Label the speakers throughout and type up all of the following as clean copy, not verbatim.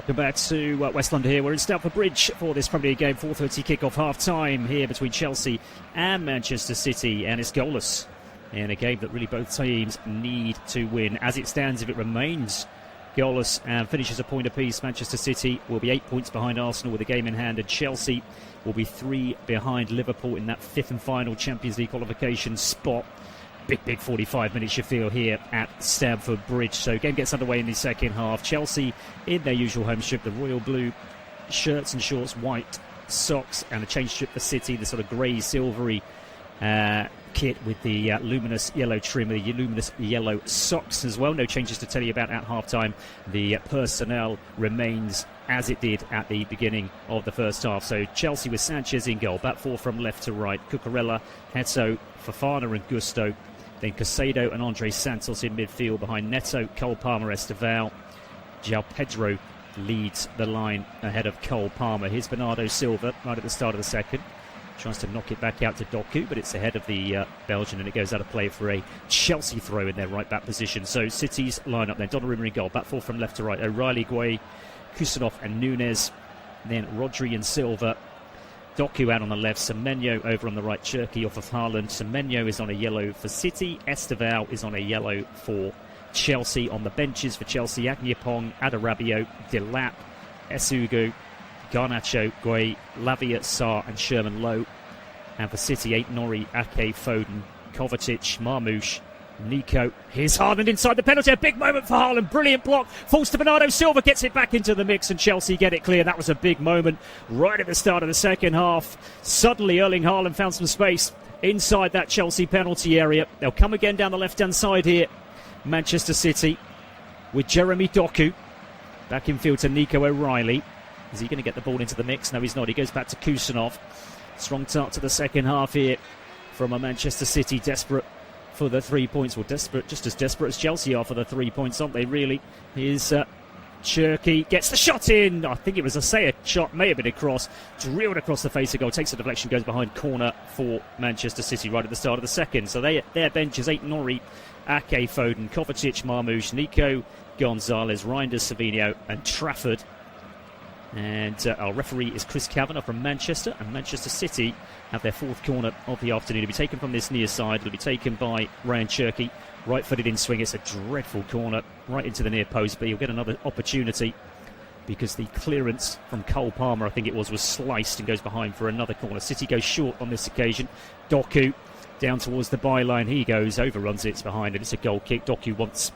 Speaker 1: Welcome back to West London here. We're in Stamford Bridge for this Premier League game. 4:30 kick-off half-time here between Chelsea and Manchester City. And it's goalless in a game that really both teams need to win. As it stands, if it remains goalless and finishes a point apiece, Manchester City will be 8 points behind Arsenal with a game in hand, and Chelsea will be 3 behind Liverpool in that fifth and final Champions League qualification spot. Big 45 minutes you feel here at Stamford Bridge. So game gets underway in the second half. Chelsea in their usual home strip, the royal blue shirts and shorts, white socks, and a change strip for City, the sort of grey silvery kit with the luminous yellow trim, the luminous yellow socks as well. No changes to tell you about at half-time. The personnel remains as it did at the beginning of the first half. So Chelsea with Sanchez in goal, back four from left to right. Cucurella, Heto, Fofana and Gusto. Then Caicedo and Andre Santos in midfield behind Neto, Cole Palmer, Estevao. João Pedro leads the line ahead of Cole Palmer. Here's Bernardo Silva right at the start of the second. Tries to knock it back out to Doku, but it's ahead of the Belgian, and it goes out of play for a Chelsea throw in their right back position. So City's line-up then. Donnarumma in goal, back four from left to right. O'Reilly, Gueye, Kusanov and Nunes. Then Rodri and Silva. Doku out on the left, Semenyo over on the right, Cherki off of Haaland. Semenyo is on a yellow for City, Estevao is on a yellow for Chelsea. On the benches for Chelsea, Agyapong, Adarabio, Delap, Esugu, Garnacho, Gueye, Lavia, Sarr and Sherman Lowe. And for City, Aït-Nouri, Ake, Foden, Kovacic, Marmoush, Nico. Here's Haaland inside the penalty. A big moment for Haaland. Brilliant block. Falls to Bernardo Silva. Gets it back into the mix, and Chelsea get it clear. That was a big moment right at the start of the second half. Suddenly, Erling Haaland found some space inside that Chelsea penalty area. They'll come again down the left-hand side here. Manchester City with Jeremy Doku. Back in field to Nico O'Reilly. Is he going to get the ball into the mix? No, he's not. He goes back to Kusanov. Strong start to the second half here from a Manchester City desperate for the 3 points. Well, desperate, just as desperate as Chelsea are for the 3 points, aren't they, really? Here's Cherki, gets the shot in. I think it was a shot, may have been a cross, drilled across the face of goal, takes a deflection, goes behind corner for Manchester City right at the start of the second. So their bench is Aït-Nouri, Ake, Foden, Kovacic, Marmoush, Nico Gonzalez, Reinders, Savinho and Trafford. And our referee is Chris Kavanagh from Manchester, and Manchester City have their fourth corner of the afternoon. It'll be taken from this near side. It'll be taken by Ryan Cherki. Right-footed in swing. It's a dreadful corner right into the near post, but he'll get another opportunity because the clearance from Cole Palmer, I think it was sliced and goes behind for another corner. City goes short on this occasion. Doku down towards the byline. He goes, overruns it, it's behind, and it's a goal kick. Doku wants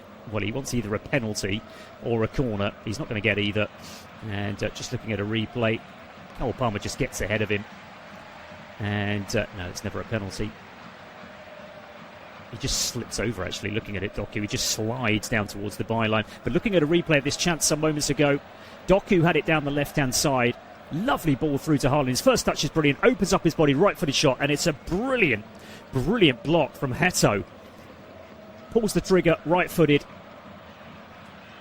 Speaker 1: either a penalty or a corner. He's not going to get either. And just looking at a replay, Cole Palmer just gets ahead of him. And no, it's never a penalty. He just slips over, actually, looking at it, Doku. He just slides down towards the byline. But looking at a replay of this chance some moments ago, Doku had it down the left-hand side. Lovely ball through to Haaland. His first touch is brilliant. Opens up his body, right-footed shot. And it's a brilliant block from Heto. Pulls the trigger, right-footed.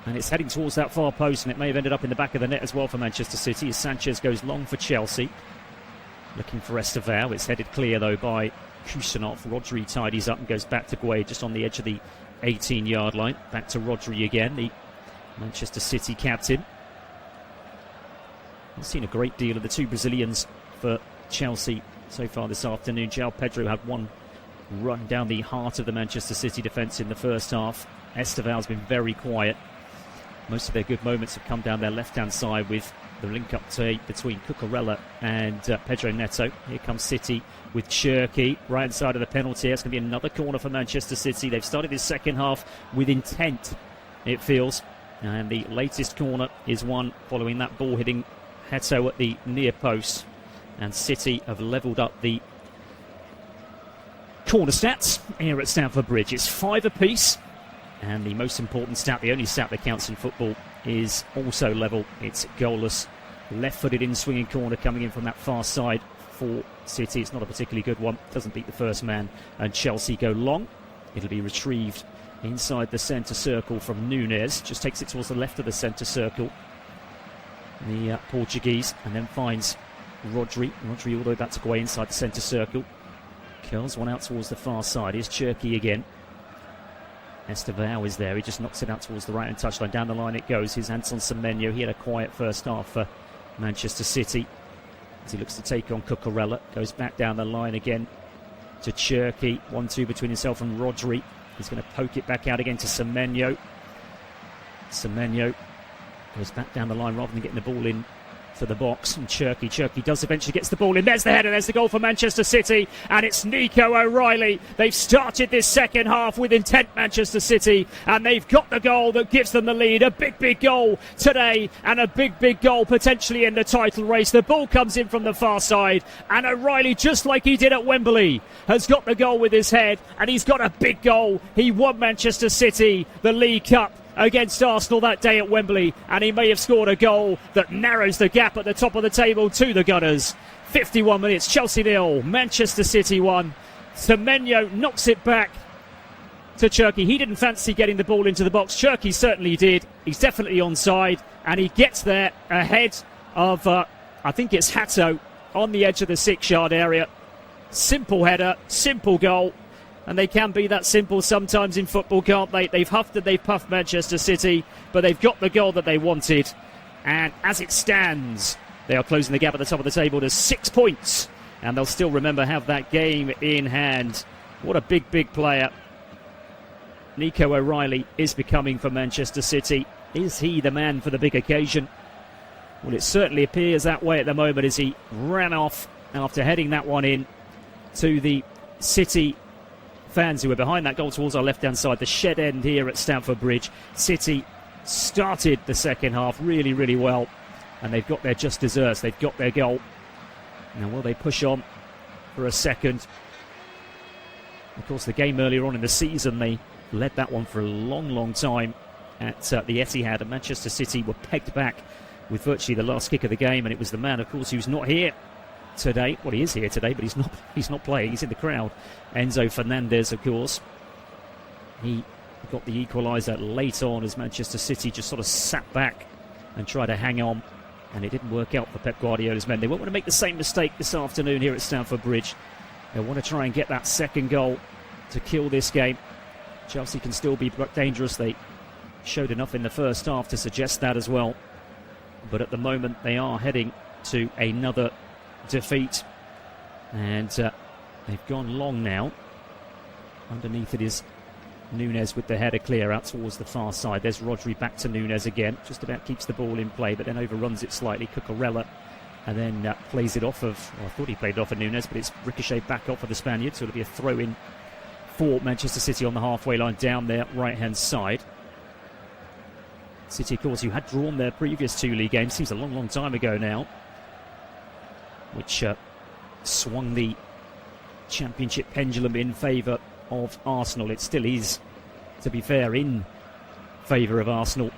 Speaker 1: And it's heading towards that far post, and it may have ended up in the back of the net as well for Manchester City as Sanchez goes long for Chelsea. Looking for Estevao. It's headed clear, though, by Kusanov. Rodri tidies up and goes back to Gueye just on the edge of the 18-yard line. Back to Rodri again, the Manchester City captain. I've seen a great deal of the two Brazilians for Chelsea so far this afternoon. João Pedro had one run down the heart of the Manchester City defence in the first half. Estevao's been very quiet. Most of their good moments have come down their left-hand side with the link-up between Cucurella and Pedro Neto. Here comes City with Cherki, right side of the penalty. It's going to be another corner for Manchester City. They've started this second half with intent, it feels. And the latest corner is one following that ball hitting Heto at the near post. And City have levelled up the corner stats here at Stamford Bridge. It's 5 apiece. And the most important stat, the only stat that counts in football, is also level. It's goalless. Left-footed in-swinging corner coming in from that far side for City. It's not a particularly good one. Doesn't beat the first man. And Chelsea go long. It'll be retrieved inside the centre circle from Nunes. Just takes it towards the left of the centre circle. The Portuguese. And then finds Rodri. Rodri all the way back to Gueye inside the centre circle. Curls one out towards the far side. Here's Cherki again. Estevao is there. He just knocks it out towards the right-hand touchline. Down the line it goes. Here's Anton Semenyo. He had a quiet first half for Manchester City as he looks to take on Cucurella. Goes back down the line again to Cherki. 1-2 between himself and Rodri. He's going to poke it back out again to Semenyo. Semenyo goes back down the line rather than getting the ball in to the box. And Cherki does eventually gets the ball in. There's the header. There's the goal for Manchester City. And it's Nico O'Reilly. They've started this second half with intent, Manchester City. And they've got the goal that gives them the lead. A big goal today. And a big goal potentially in the title race. The ball comes in from the far side. And O'Reilly, just like he did at Wembley, has got the goal with his head. And he's got a big goal. He won Manchester City the League Cup against Arsenal that day at Wembley, and he may have scored a goal that narrows the gap at the top of the table to the Gunners. 51 minutes, Chelsea 0, Manchester City 1. Semenyo knocks it back to Cherki. He didn't fancy getting the ball into the box. Cherki certainly did. He's definitely onside, and he gets there ahead of, I think it's Hato, on the edge of the 6-yard area. Simple header, simple goal. And they can be that simple sometimes in football, can't they? They've huffed and they've puffed Manchester City, but they've got the goal that they wanted. And as it stands, they are closing the gap at the top of the table to 6 points. And they'll still remember have that game in hand. What a big player Nico O'Reilly is becoming for Manchester City. Is he the man for the big occasion? Well, it certainly appears that way at the moment as he ran off after heading that one in to the City fans who were behind that goal towards our left-hand side, the shed end here at Stamford Bridge. City started the second half really well, and they've got their just desserts. They've got their goal. Now, will they push on for a second? Of course, the game earlier on in the season, they led that one for a long time at the Etihad, and Manchester City were pegged back with virtually the last kick of the game, and it was the man, of course, who's not here today. Well, he is here today, but he's not playing. He's in the crowd. Enzo Fernandez, of course. He got the equaliser late on as Manchester City just sort of sat back and tried to hang on, and it didn't work out for Pep Guardiola's men. They won't want to make the same mistake this afternoon here at Stamford Bridge. They'll want to try and get that second goal to kill this game. Chelsea can still be dangerous. They showed enough in the first half to suggest that as well. But at the moment, they are heading to another defeat, and they've gone long now. Underneath it is Nunes with the header clear out towards the far side. There's Rodri back to Nunes again, just about keeps the ball in play, but then overruns it slightly. Cucurella, and then plays it off of, well, I thought he played it off of Nunes, but it's ricocheted back off for the Spaniard, so it'll be a throw in for Manchester City on the halfway line down their right hand side. City, of course, who had drawn their previous 2 league games, seems a long time ago now, which swung the championship pendulum in favour of Arsenal. It still is, to be fair, in favour of Arsenal.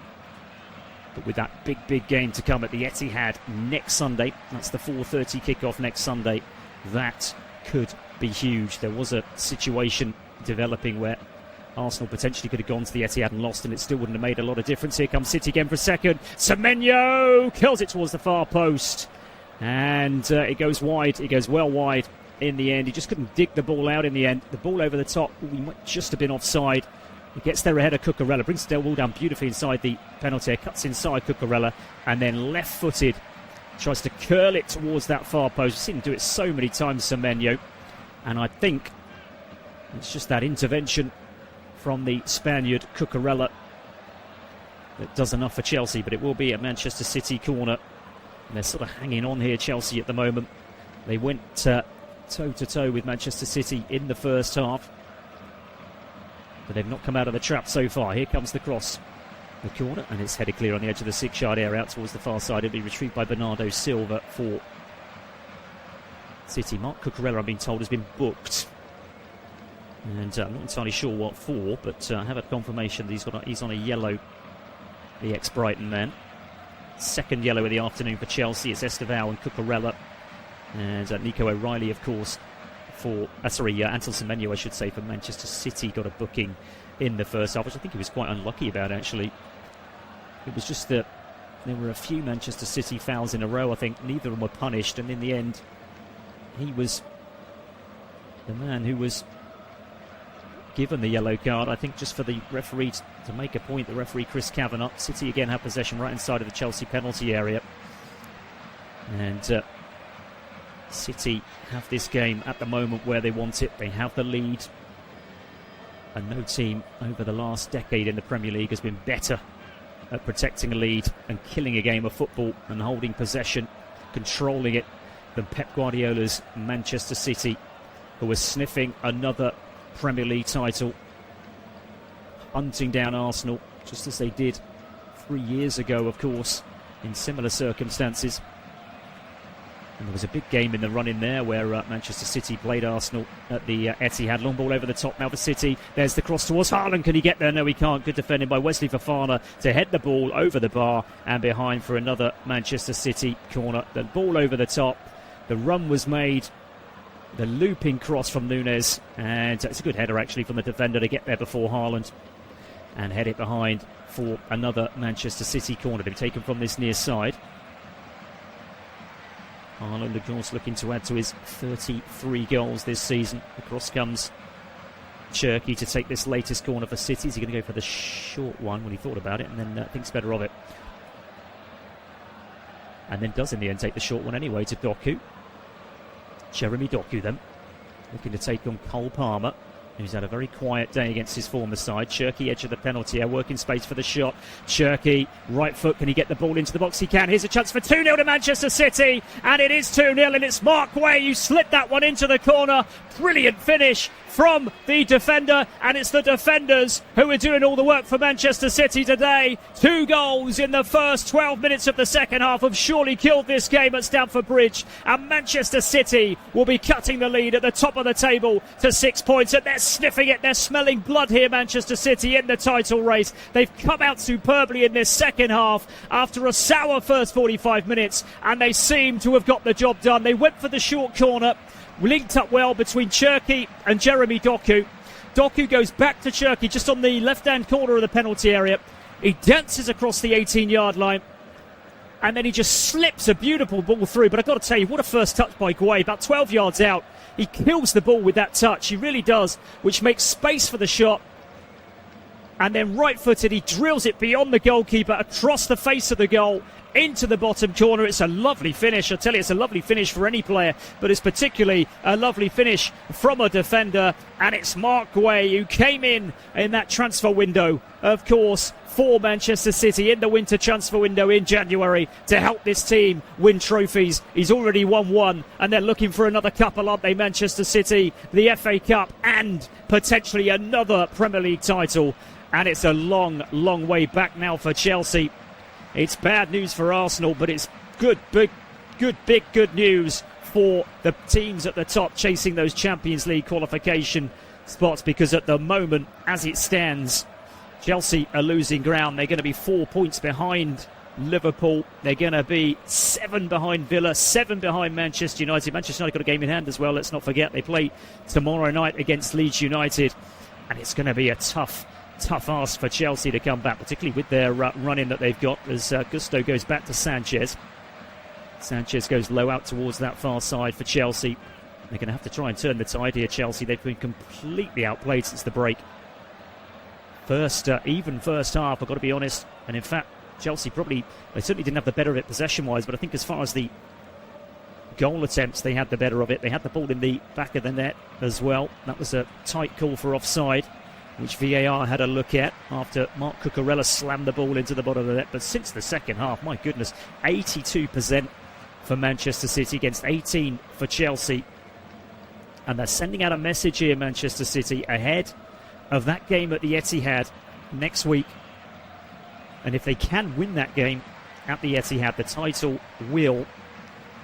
Speaker 1: But with that big game to come at the Etihad next Sunday, that's the 4:30 kickoff next Sunday, that could be huge. There was a situation developing where Arsenal potentially could have gone to the Etihad and lost, and it still wouldn't have made a lot of difference. Here comes City again for a second. Semenyo curls it towards the far post. And it goes wide. It goes well wide in the end. He just couldn't dig the ball out in the end. The ball over the top. He might just have been offside. He gets there ahead of Cucurella. Brings the ball down beautifully inside the penalty. Cuts inside Cucurella. And then left-footed. Tries to curl it towards that far post. We've seen him do it so many times, Semenyo. And I think it's just that intervention from the Spaniard, Cucurella, that does enough for Chelsea. But it will be a Manchester City corner. And they're sort of hanging on here, Chelsea, at the moment. They went toe-to-toe with Manchester City in the first half, but they've not come out of the trap so far. Here comes the cross. The corner, and it's headed clear on the edge of the 6-yard area out towards the far side. It'll be retrieved by Bernardo Silva for City. Mark Cucurella, I've been told, has been booked. And I'm not entirely sure what for, but I have had confirmation that he's on a yellow, the ex-Brighton man. Second yellow of the afternoon for Chelsea. It's Estevao and Cucurella. And Nico O'Reilly, of course, for... Anton Semenyo, I should say, for Manchester City, got a booking in the first half, which I think he was quite unlucky about, actually. It was just that there were a few Manchester City fouls in a row, I think. Neither of them were punished, and in the end, he was the man who was given the yellow card. I think just for the referee to make a point, the referee Chris Kavanagh. City again have possession right inside of the Chelsea penalty area. And City have this game at the moment where they want it. They have the lead. And no team over the last decade in the Premier League has been better at protecting a lead and killing a game of football and holding possession, controlling it, than Pep Guardiola's Manchester City, who are sniffing another Premier League title, hunting down Arsenal, just as they did 3 years ago, of course, in similar circumstances. And there was a big game in the run-in there where Manchester City played Arsenal at the Etihad. Long ball over the top now for City. There's the cross towards Haaland. Can he get there? No, he can't. Good defending by Wesley Fofana to head the ball over the bar and behind for another Manchester City corner. The ball over the top. The run was made. The looping cross from Núñez. And it's a good header, actually, from the defender to get there before Haaland and head it behind for another Manchester City corner to be taken from this near side. Haaland, of course, looking to add to his 33 goals this season. Across comes Cherki to take this latest corner for City. Is he going to go for the short one when he thought about it and then thinks better of it? And then does in the end take the short one anyway to Doku. Jeremy Doku then, looking to take on Cole Palmer, who's had a very quiet day against his former side. Cherki, edge of the penalty area, working space for the shot. Cherki, right foot, can he get the ball into the box? He can. Here's a chance for 2-0 to Manchester City, and it is 2-0, and it's Mark Way who slipped that one into the corner. Brilliant finish from the defender, and it's the defenders who are doing all the work for Manchester City today. 2 goals in the first 12 minutes of the second half have surely killed this game at Stamford Bridge, and Manchester City will be cutting the lead at the top of the table to 6 points, and they're sniffing it, they're smelling blood here, Manchester City, in the title race. They've come out superbly in this second half after a sour first 45 minutes, and they seem to have got the job done. They went for the short corner, linked up well between Cherki and Jeremy Doku. Doku goes back to Cherki just on the left-hand corner of the penalty area. He dances across the 18-yard line, and then he just slips a beautiful ball through. But I've got to tell you, what a first touch by Guay, about 12 yards out. He kills the ball with that touch, he really does, which makes space for the shot. And then right-footed, he drills it beyond the goalkeeper, across the face of the goal, into the bottom corner. It's a lovely finish. I tell you, it's a lovely finish for any player, but it's particularly a lovely finish from a defender. And it's Mark Guay who came in that transfer window, of course, for Manchester City in the winter transfer window in January to help this team win trophies. He's already won one, and they're looking for another couple, aren't they, Manchester City? The FA Cup and potentially another Premier League title. And it's a long, long way back now for Chelsea. It's bad news for Arsenal, but it's good news for the teams at the top chasing those Champions League qualification spots, because at the moment, as it stands, Chelsea are losing ground. They're going to be 4 points behind Liverpool. They're going to be 7 behind Villa, 7 behind Manchester United. Manchester United got a game in hand as well. Let's not forget they play tomorrow night against Leeds United, and it's going to be a tough ask for Chelsea to come back, particularly with their run-in that they've got as Gusto goes back to Sanchez. Sanchez goes low out towards that far side for Chelsea. They're going to have to try and turn the tide here, Chelsea. They've been completely outplayed since the break. Even first half, I've got to be honest. And in fact, Chelsea they certainly didn't have the better of it possession-wise, but I think as far as the goal attempts, they had the better of it. They had the ball in the back of the net as well. That was a tight call for offside, which VAR had a look at after Mark Cucurella slammed the ball into the bottom of the net. But since the second half, my goodness, 82% for Manchester City against 18 for Chelsea. And they're sending out a message here, Manchester City, ahead of that game at the Etihad next week. And if they can win that game at the Etihad, the title will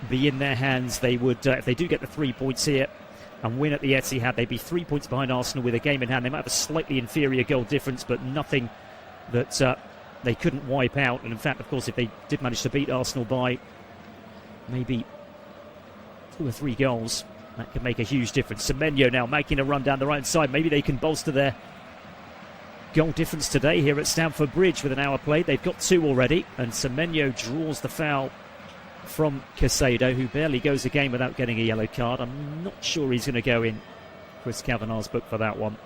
Speaker 1: be in their hands. They would, if they do get the 3 points here and win at the Etihad, they'd be 3 points behind Arsenal with a game in hand. They might have a slightly inferior goal difference, but nothing that they couldn't wipe out. And in fact, of course, if they did manage to beat Arsenal by maybe 2 or 3 goals, that could make a huge difference. Semenyo now making a run down the right side. Maybe they can bolster their goal difference today here at Stamford Bridge with an hour played. They've got 2 already, and Semenyo draws the foul from Caicedo, who barely goes a game without getting a yellow card. I'm not sure he's going to go in Chris Kavanagh's book for that one.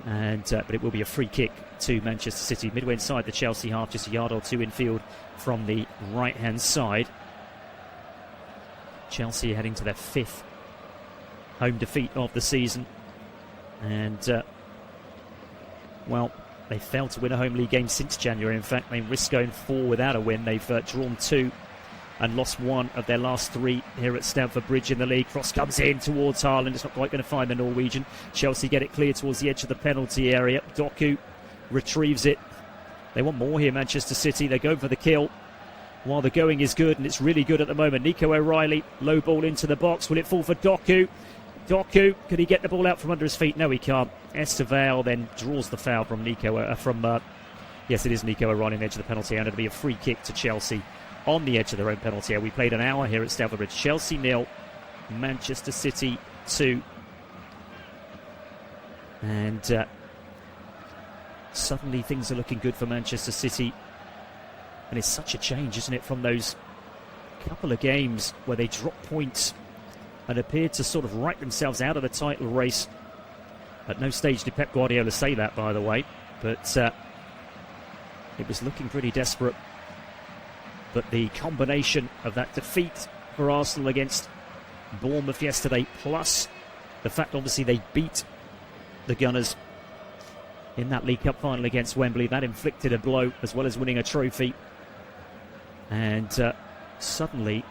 Speaker 1: But it will be a free kick to Manchester City, midway inside the Chelsea half, just a yard or two infield from the right-hand side. Chelsea heading to their 5th home defeat of the season. And, they failed to win a home league game since January. In fact, they risked going 4 without a win. They've drawn 2 and lost 1 of their last 3 here at Stamford Bridge in the league. Cross comes in towards Haaland. It's not quite going to find the Norwegian. Chelsea get it clear towards the edge of the penalty area. Doku retrieves it. They want more here, Manchester City. They're going for the kill while the going is good, and it's really good at the moment. Nico O'Reilly, low ball into the box. Will it fall for Doku? Doku, could he get the ball out from under his feet? No, he can't. Estevao then draws the foul from yes, it is Nico O'Reilly on the edge of the penalty area. It'll be a free kick to Chelsea on the edge of their own penalty area. We played an hour here at Stamford Bridge. Chelsea 0, Manchester City 2. And suddenly things are looking good for Manchester City. And it's such a change, isn't it, from those couple of games where they dropped points and appeared to sort of write themselves out of the title race. At no stage did Pep Guardiola say that, by the way, but it was looking pretty desperate. But the combination of that defeat for Arsenal against Bournemouth yesterday, plus the fact obviously they beat the Gunners in that League Cup final against Wembley, that inflicted a blow as well as winning a trophy. And suddenly,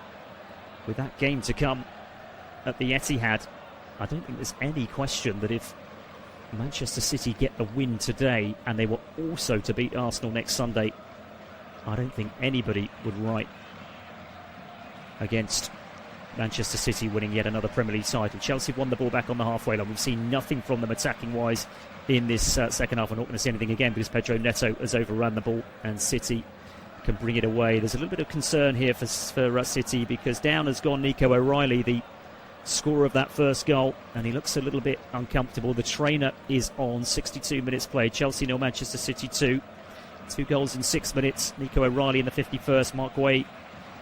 Speaker 1: with that game to come at the Etihad, I don't think there's any question that if Manchester City get the win today and they were also to beat Arsenal next Sunday, I don't think anybody would write against Manchester City winning yet another Premier League title. Chelsea won the ball back on the halfway line. We've seen nothing from them attacking-wise in this second half. We're not going to see anything again because Pedro Neto has overrun the ball and City can bring it away. There's a little bit of concern here for City because down has gone Nico O'Reilly, the scorer of that first goal, and he looks a little bit uncomfortable. The trainer is on. 62 minutes played. Chelsea 0, Manchester City 2. 2 goals in 6 minutes. Nico O'Reilly in the 51st, Mark Way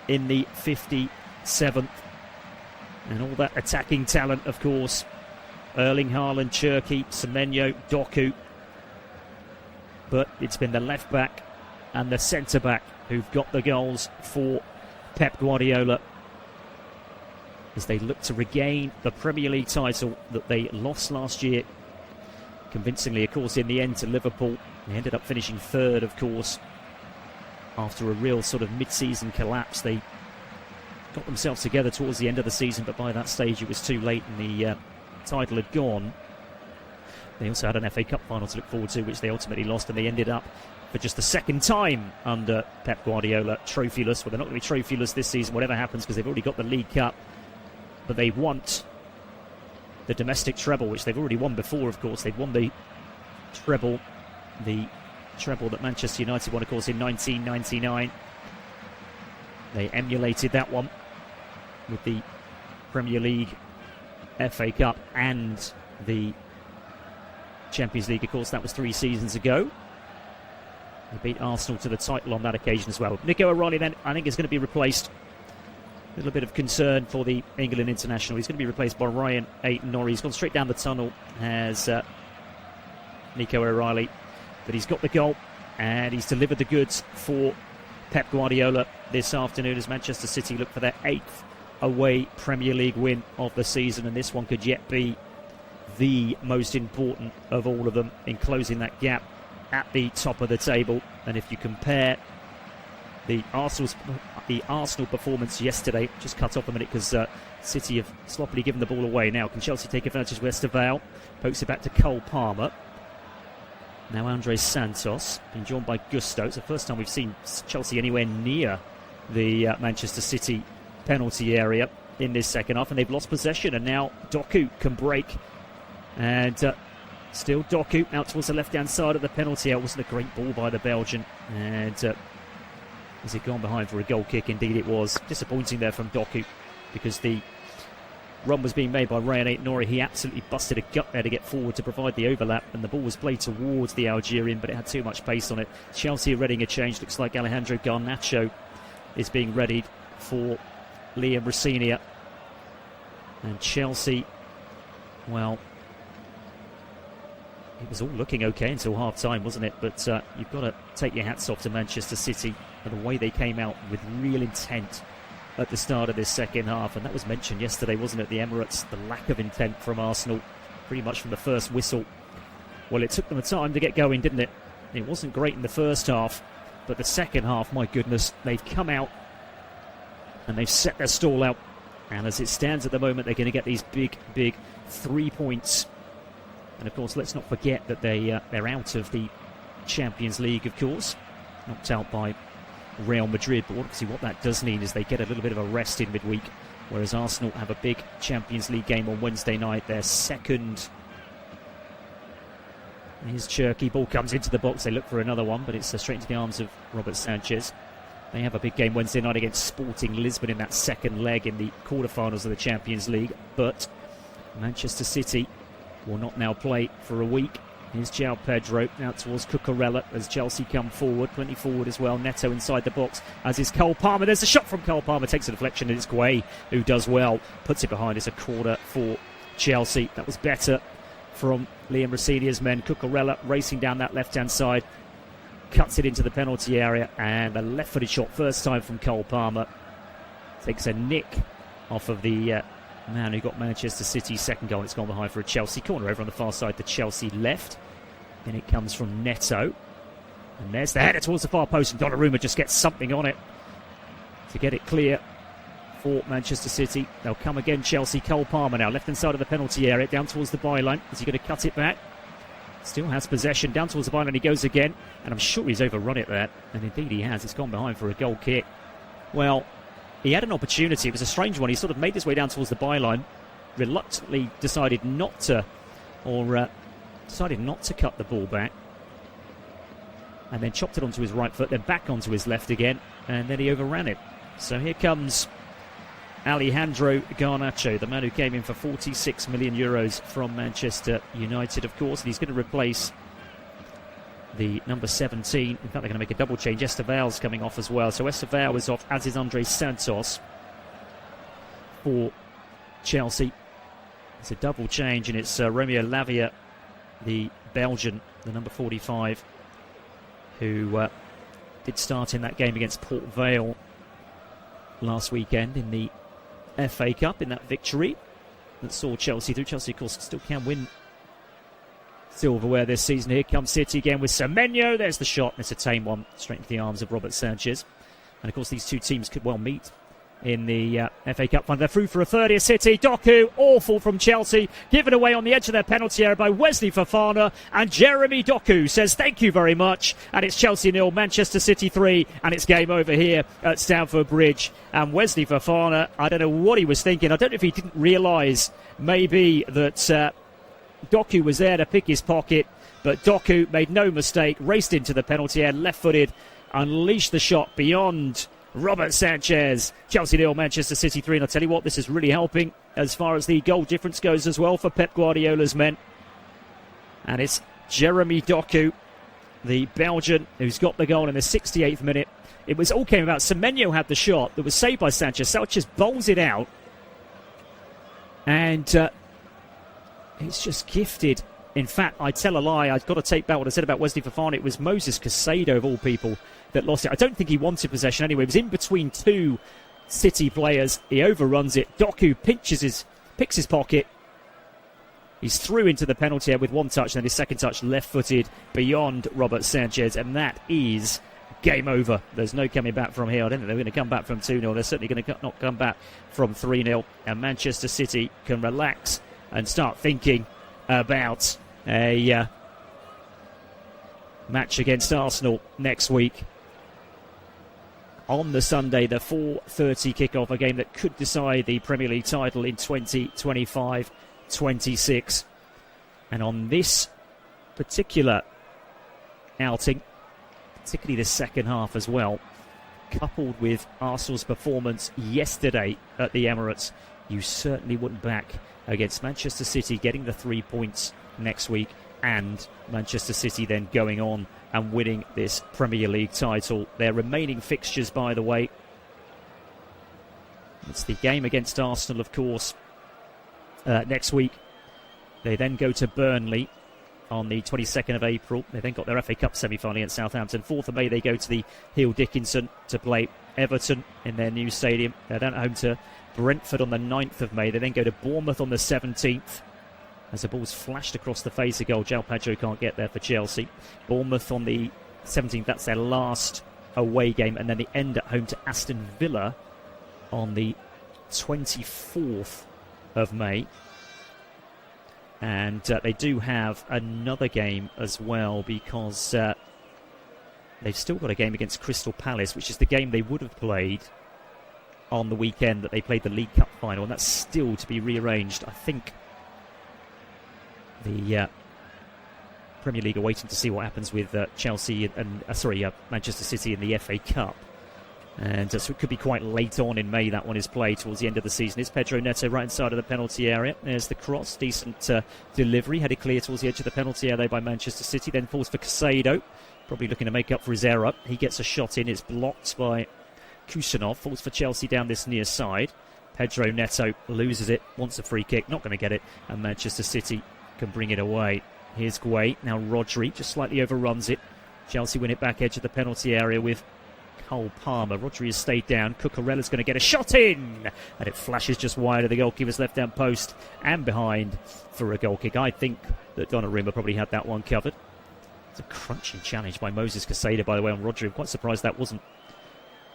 Speaker 1: in the 57th. And all that attacking talent, of course. Erling Haaland, Cherki, Semenyo, Doku. But it's been the left back and the centre back who've got the goals for Pep Guardiola as they look to regain the Premier League title that they lost last year convincingly, of course, in the end to Liverpool. They ended up finishing 3rd, of course, after a real sort of mid-season collapse. They got themselves together towards the end of the season, but by that stage it was too late and the title had gone. They also had an FA Cup final to look forward to, which they ultimately lost, and they ended up, for just the second time under Pep Guardiola, trophyless. Well, they're not going to be trophyless this season, whatever happens, because they've already got the League Cup. But they want the domestic treble, which they've already won before, of course. They'd won the treble that Manchester United won, of course, in 1999. They emulated that one with the Premier League, FA Cup and the Champions League. Of course, that was 3 seasons ago. They beat Arsenal to the title on that occasion as well. Nico O'Reilly then, I think, is going to be replaced. A little bit of concern for the England international. He's going to be replaced by Ryan Aït-Nouri. He's gone straight down the tunnel as Nico O'Reilly. But he's got the goal and he's delivered the goods for Pep Guardiola this afternoon as Manchester City look for their 8th away Premier League win of the season. And this one could yet be the most important of all of them in closing that gap at the top of the table. And if you compare the Arsenal performance yesterday, just cut off a minute because City have sloppily given the ball away. Now can Chelsea take advantage of Estevao? Pokes it back to Cole Palmer. Now Andres Santos, being joined by Gusto. It's the first time we've seen Chelsea anywhere near the Manchester City penalty area in this second half, and they've lost possession, and now Doku can break. And still Doku out towards the left-hand side of the penalty area. It wasn't a great ball by the Belgian, and has it gone behind for a goal kick? Indeed it was. Disappointing there from Doku because the run was being made by Ryan Aït-Nouri. He absolutely busted a gut there to get forward to provide the overlap, and the ball was played towards the Algerian, but it had too much pace on it. Chelsea are readying a change. Looks like Alejandro Garnacho is being readied for Liam Rosenior. And Chelsea, well, it was all looking okay until half-time, wasn't it? But you've got to take your hats off to Manchester City and the way they came out with real intent at the start of this second half. And that was mentioned yesterday, wasn't it, the Emirates, the lack of intent from Arsenal, pretty much from the first whistle. Well, it took them a time to get going, didn't it? It wasn't great in the first half, but the second half, my goodness, they've come out and they've set their stall out. And as it stands at the moment, they're going to get these big 3 points. And of course, let's not forget that they're out of the Champions League, of course, knocked out by Real Madrid. But obviously what that does mean is they get a little bit of a rest in midweek, whereas Arsenal have a big Champions League game on Wednesday night, their second. Here's Cherky, ball comes into the box, they look for another one, but it's straight into the arms of Robert Sanchez. They have a big game Wednesday night against Sporting Lisbon in that second leg in the quarterfinals of the Champions League, but Manchester City will not now play for a week. Here's João Pedro out towards Cucurella as Chelsea come forward, plenty forward as well. Neto inside the box, as is Cole Palmer. There's a shot from Cole Palmer, takes a deflection, and it's Gueye who does well, puts it behind. It's a corner for Chelsea. That was better from Liam Rossinia's men. Cucurella racing down that left-hand side, cuts it into the penalty area, and a left-footed shot first time from Cole Palmer. Takes a nick off of the man who got Manchester City's second goal. It's gone behind for a Chelsea corner over on the far side, the Chelsea left. Then it comes from Neto. And there's the header towards the far post, and Donnarumma just gets something on it to get it clear for Manchester City. They'll come again, Chelsea. Cole Palmer now, left-hand side of the penalty area, down towards the byline. Is he going to cut it back? Still has possession, down towards the byline he goes again, and I'm sure he's overrun it there, and indeed he has. It's gone behind for a goal kick. Well, he had an opportunity. It was a strange one. He sort of made his way down towards the byline, reluctantly decided not to cut the ball back, and then chopped it onto his right foot, then back onto his left again, and then he overran it. So here comes Alejandro Garnacho, the man who came in for 46 million euros from Manchester United, of course, and he's going to replace the number 17. In fact, they're going to make a double change. Esteval's coming off as well. So Esteval is off, as is Andres Santos for Chelsea. It's a double change, and it's Romeo Lavia, the Belgian, the number 45, who did start in that game against Port Vale last weekend in the FA Cup, in that victory that saw Chelsea through. Chelsea, of course, still can win silverware this season. Here comes City again with Semenyo. There's the shot. It's a tame one, straight into the arms of Robert Sanchez. And of course, these two teams could well meet in the FA Cup final. They're through for a third here. City, Doku, awful from Chelsea, given away on the edge of their penalty area by Wesley Fofana, and Jeremy Doku says thank you very much, and it's Chelsea 0, Manchester City 3, and it's game over here at Stamford Bridge. And Wesley Fofana, I don't know what he was thinking. I don't know if he didn't realise maybe that Doku was there to pick his pocket, but Doku made no mistake, raced into the penalty area, left-footed, unleashed the shot beyond Robert Sanchez. Chelsea 0, Manchester City 3. And I'll tell you what, this is really helping as far as the goal difference goes as well for Pep Guardiola's men. And it's Jeremy Doku, the Belgian, who's got the goal in the 68th minute. It was all came about. Semenyo had the shot that was saved by Sanchez. Sanchez bowls it out. And it's just gifted. In fact, I tell a lie. I've got to take back what I said about Wesley Fofana. It was Moses Caicedo, of all people, that lost it. I don't think he wanted possession anyway. It was in between two City players. He overruns it. Doku picks his pocket. He's through into the penalty area with one touch, and then his second touch left-footed beyond Robert Sanchez, and that is game over. There's no coming back from here. I don't think they're going to come back from 2-0. They're certainly going to not come back from 3-0, and Manchester City can relax and start thinking about a match against Arsenal next week on the Sunday, the 4:30 kickoff, a game that could decide the Premier League title in 2025-26. And on this particular outing, particularly the second half as well, coupled with Arsenal's performance yesterday at the Emirates, you certainly wouldn't back against Manchester City getting the 3 points next week, and Manchester City then going on and winning this Premier League title. Their remaining fixtures, by the way, it's the game against Arsenal, of course, next week. They then go to Burnley on the 22nd of April. They then got their FA Cup semi-final against Southampton. 4th of May, they go to the Hill Dickinson to play Everton in their new stadium. They're down at home to Brentford on the 9th of May. They then go to Bournemouth on the 17th. As the ball's flashed across the face of goal, João Pedro can't get there for Chelsea. Bournemouth on the 17th, that's their last away game. And then they end at home to Aston Villa on the 24th of May. And they do have another game as well, because they've still got a game against Crystal Palace, which is the game they would have played on the weekend that they played the League Cup final, and that's still to be rearranged. I think the Premier League are waiting to see what happens with Chelsea and Manchester City in the FA Cup. And so it could be quite late on in May that one is played towards the end of the season. It's Pedro Neto right inside of the penalty area. There's the cross, decent delivery, headed clear towards the edge of the penalty area by Manchester City. Then falls for Caicedo, probably looking to make up for his error. He gets a shot in, it's blocked by Kusanov, falls for Chelsea down this near side. Pedro Neto loses it, wants a free kick, not going to get it, and Manchester City can bring it away. Here's Gueye, now Rodri just slightly overruns it. Chelsea win it back edge of the penalty area with Cole Palmer. Rodri has stayed down. Cucurella's going to get a shot in, and it flashes just wide of the goalkeeper's left-hand post and behind for a goal kick. I think that Donnarumma probably had that one covered. It's a crunching challenge by Moses Caicedo, by the way, on Rodri. I'm quite surprised that wasn't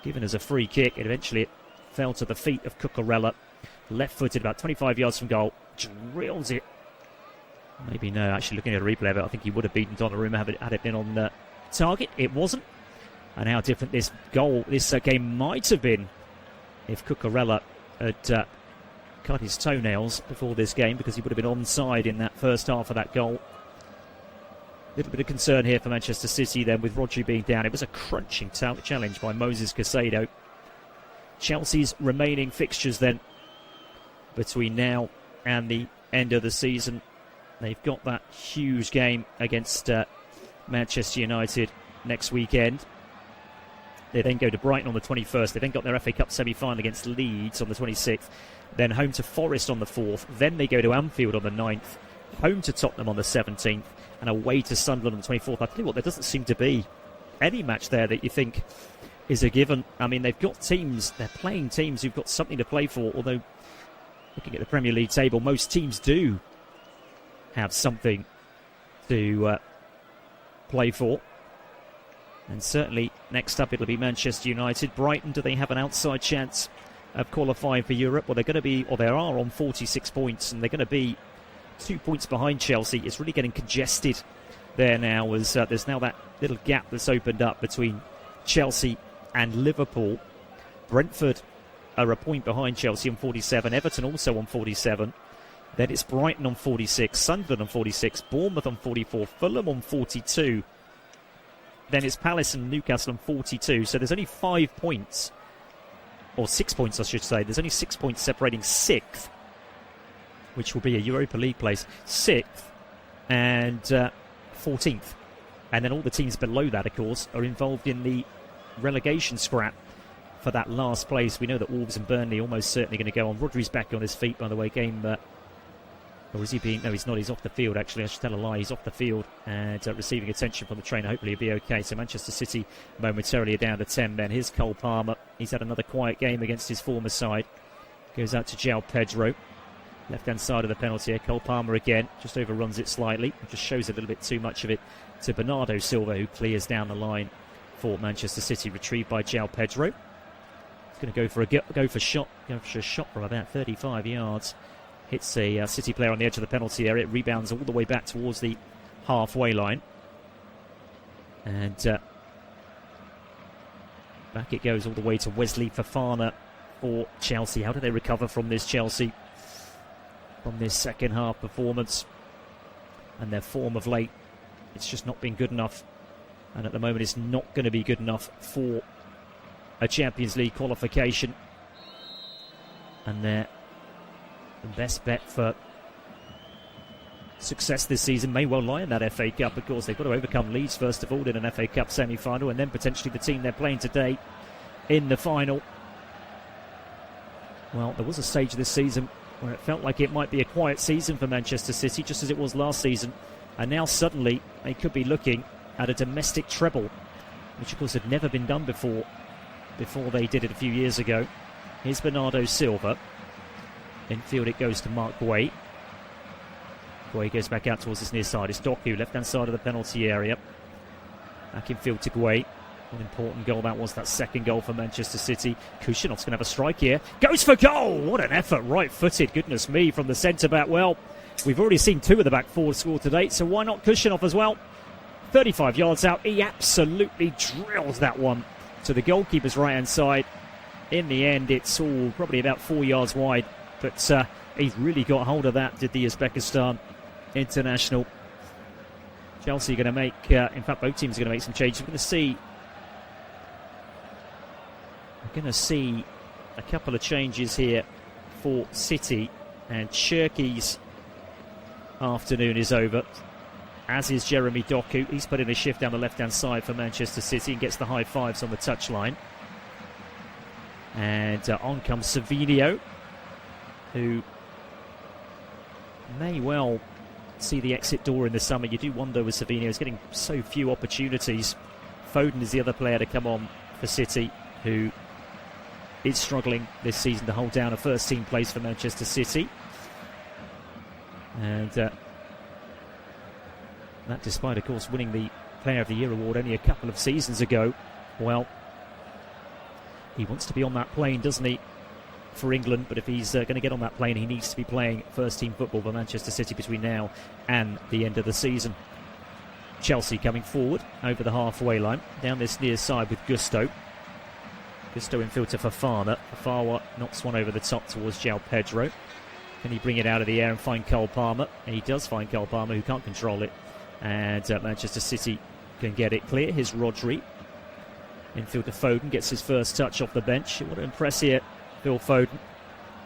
Speaker 1: given as a free kick. And eventually it fell to the feet of Cucurella. Left-footed, about 25 yards from goal. Drills it. Maybe no, actually looking at a replay of it, I think he would have beaten Donnarumma had it been on target. It wasn't. And how different this game might have been if Cucurella had cut his toenails before this game, because he would have been onside in that first half of that goal. A little bit of concern here for Manchester City then with Rodri being down. It was a crunching challenge by Moses Caicedo. Chelsea's remaining fixtures then between now and the end of the season. They've got that huge game against Manchester United next weekend. They then go to Brighton on the 21st. They then got their FA Cup semi-final against Leeds on the 26th. Then home to Forest on the 4th. Then they go to Anfield on the 9th. Home to Tottenham on the 17th. And away to Sunderland on the 24th. I tell you what, there doesn't seem to be any match there that you think is a given. I mean, they've got teams, they're playing teams who've got something to play for. Although, looking at the Premier League table, most teams do have something to play for. And certainly next up it'll be Manchester United. Brighton, do they have an outside chance of qualifying for Europe? Well, they are on 46 points, and they're going to be 2 points behind Chelsea. It's really getting congested there now, as there's now that little gap that's opened up between Chelsea and Liverpool. Brentford are a point behind Chelsea on 47. Everton also on 47. Then it's Brighton on 46, Sunderland on 46, Bournemouth on 44, Fulham on 42. Then it's Palace and Newcastle on 42. So there's only 5 points, or 6 points I should say. There's only 6 points separating 6th, which will be a Europa League place, 6th and 14th. And then all the teams below that, of course, are involved in the relegation scrap for that last place. We know that Wolves and Burnley are almost certainly going to go on. Rodri's back on his feet, by the way. Or is he being... No, he's not. He's off the field, actually. I should tell a lie. He's off the field and receiving attention from the trainer. Hopefully he'll be okay. So Manchester City momentarily are down to 10 men. Here's Cole Palmer. He's had another quiet game against his former side. Goes out to João Pedro. Left-hand side of the penalty here. Cole Palmer again. Just overruns it slightly. It just shows a little bit too much of it to Bernardo Silva, who clears down the line for Manchester City. Retrieved by João Pedro. He's going to go for a shot from about 35 yards. Hits a City player on the edge of the penalty area. It rebounds all the way back towards the halfway line. And back it goes all the way to Wesley Fofana for Chelsea. How do they recover from this Chelsea? From this second half performance and their form of late? It's just not been good enough. And at the moment it's not going to be good enough for a Champions League qualification. And the best bet for success this season may well lie in that FA Cup. Of course, they've got to overcome Leeds first of all in an FA Cup semi-final, and then potentially the team they're playing today in the final. Well, there was a stage this season where it felt like it might be a quiet season for Manchester City, just as it was last season And now suddenly they could be looking at a domestic treble, which of course had never been done before they did it a few years ago. Here's Bernardo Silva. Infield it goes to Mark Guay. Guay goes back out towards his near side. It's Doku, left-hand side of the penalty area. Back infield to Guay. What an important goal that was, that second goal for Manchester City. Kushinov's going to have a strike here. Goes for goal! What an effort, right-footed, goodness me, from the centre-back. Well, we've already seen two of the back four score to date, so why not Kushinov as well? 35 yards out, he absolutely drills that one to the goalkeeper's right-hand side. In the end, it's all probably about 4 yards wide, but he's really got hold of that, did the Uzbekistan international. Chelsea are going to make, in fact, both teams are going to make some changes. We're going to see a couple of changes here for City, and Cherki's afternoon is over, as is Jeremy Doku. He's put in a shift down the left-hand side for Manchester City and gets the high fives on the touchline. And on comes Savinho, who may well see the exit door in the summer. You do wonder with Savinho, he's getting so few opportunities. Foden is the other player to come on for City, who is struggling this season to hold down a first-team place for Manchester City. And that despite, of course, winning the Player of the Year award only a couple of seasons ago. Well, he wants to be on that plane, doesn't he, for England? But if he's going to get on that plane, he needs to be playing first-team football for Manchester City between now and the end of the season. Chelsea coming forward over the halfway line, down this near side with Gusto. Gusto in field to Fofana. Fofana knocks one over the top towards João Pedro. Can he bring it out of the air and find Cole Palmer? And he does find Cole Palmer, who can't control it. And Manchester City can get it clear. Here's Rodri. Infield to Foden, gets his first touch off the bench. What an impress here, Phil Foden.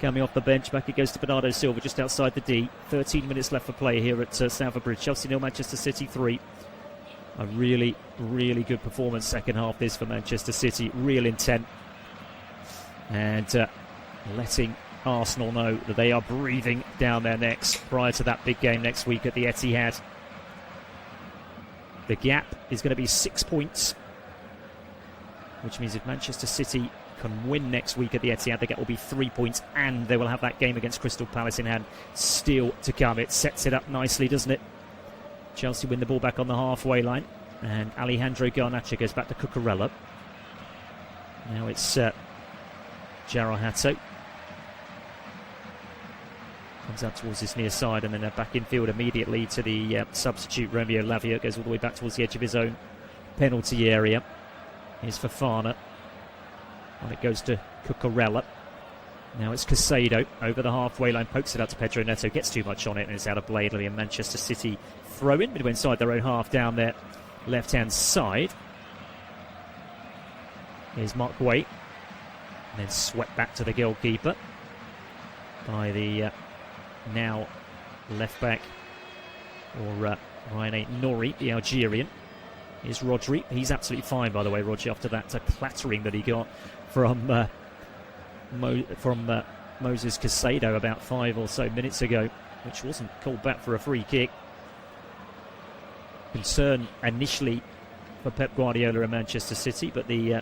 Speaker 1: Coming off the bench, back it goes to Bernardo Silva just outside the D. 13 minutes left for play here at Stamford Bridge. Chelsea 0, Manchester City 3. A really, really good performance second half this for Manchester City. Real intent. And letting Arsenal know that they are breathing down their necks prior to that big game next week at the Etihad. The gap is going to be 6 points, which means if Manchester City can win next week at the Etihad, the gap will be 3 points, and they will have that game against Crystal Palace in hand still to come. It sets it up nicely, doesn't it? Chelsea win the ball back on the halfway line, and Alejandro Garnacho goes back to Cucurella. Now it's Jarrah Hato. Comes out towards his near side, and then back infield immediately to the substitute Romeo Lavia. Goes all the way back towards the edge of his own penalty area. Here's Fofana. And it goes to Cucurella. Now it's Caicedo over the halfway line. Pokes it out to Pedro Neto. Gets too much on it, and it's out of play. It'll be a Manchester City throw in midway inside their own half down their left-hand side. Here's Mark Guay. And then swept back to the goalkeeper by the now left back, or Ryan Nouri, the Algerian. Here's Rodri. He's absolutely fine, by the way, Rodri, after that clattering that he got from Moses Caicedo about 5 or so minutes ago, which wasn't called back for a free kick. Concern initially for Pep Guardiola and Manchester City, but the